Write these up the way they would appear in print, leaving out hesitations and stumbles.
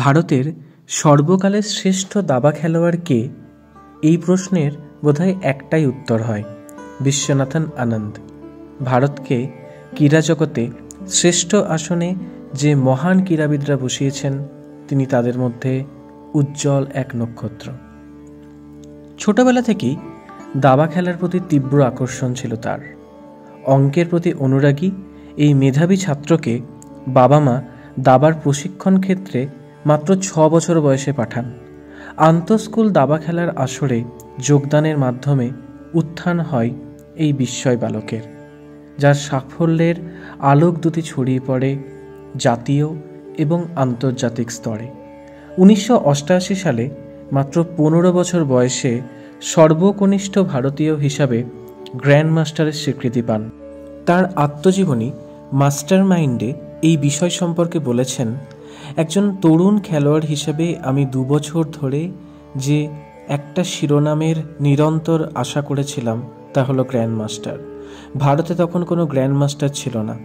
ভারতের সর্বকালের শ্রেষ্ঠ দাবা খেলোয়াড় কে? এই প্রশ্নের বোধহয় একটাই উত্তর হয়, বিশ্বনাথন আনন্দ। ভারতকে ক্রীড়া জগতে শ্রেষ্ঠ আসনে যে মহান ক্রীড়াবিদরা বসিয়েছেন, তিনি তাদের মধ্যে উজ্জ্বল এক নক্ষত্র। ছোটবেলা থেকেই দাবা খেলার প্রতি তীব্র আকর্ষণ ছিল তার। অঙ্কের প্রতি অনুরাগী এই মেধাবী ছাত্রকে বাবা মা দাবার প্রশিক্ষণ ক্ষেত্রে মাত্র 6 বছর বয়সে পাঠান। আন্তঃস্কুল দাবা খেলার আসরে যোগদানের মাধ্যমে উত্থান হয় এই বিস্ময় বালকের, যার সাফল্যের আলোকদূতি ছড়িয়ে পড়ে জাতীয় এবং আন্তর্জাতিক স্তরে। 1988 সালে মাত্র 15 বছর বয়সে সর্বকনিষ্ঠ ভারতীয় হিসাবে গ্র্যান্ড মাস্টারের স্বীকৃতি পান। তার আত্মজীবনী মাস্টার মাইন্ডে এই বিষয় সম্পর্কে বলেছেন, একজন তরুণ খেলোয়াড় হিসেবে আমি 2 বছর ধরে যে একটা শিরোনামের নিরন্তর আশা করেছিলাম তা হলো গ্র্যান্ড মাস্টার। ভারতে তখন কোনো গ্র্যান্ড মাস্টার ছিল না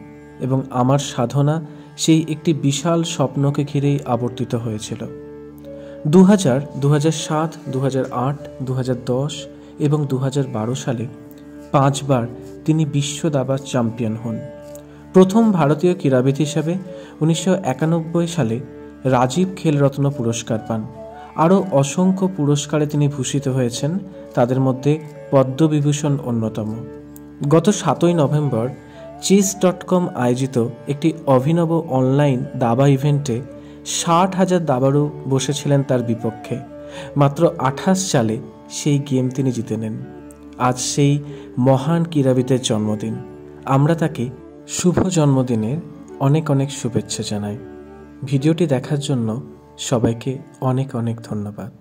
এবং আমার সাধনা সেই একটি বিশাল স্বপ্নকে ঘিরেই আবর্তিত হয়েছিল। 2000, 2007, 2008, 2010 এবং 2012 সালে 5 বার তিনি বিশ্ব দাবা চ্যাম্পিয়ন হন। প্রথম ভারতীয় ক্রীড়াবিদ হিসাবে 1991 সালে রাজীব খেলরত্ন পুরস্কার পান। আরও অসংখ্য পুরস্কারে তিনি ভূষিত হয়েছেন, তাদের মধ্যে পদ্মবিভূষণ অন্যতম। গত 7ই নভেম্বর chess.com আয়োজিত একটি অভিনব অনলাইন দাবা ইভেন্টে 60,000 দাবাড়ু বসেছিলেন তার বিপক্ষে। মাত্র 28 সালে সেই গেম তিনি জিতে নেন। আজ সেই মহান ক্রীড়াবিদের জন্মদিন। আমরা তাকে শুভ জন্মদিনের অনেক অনেক শুভেচ্ছা জানাই। ভিডিওটি দেখার জন্য সবাইকে অনেক অনেক ধন্যবাদ।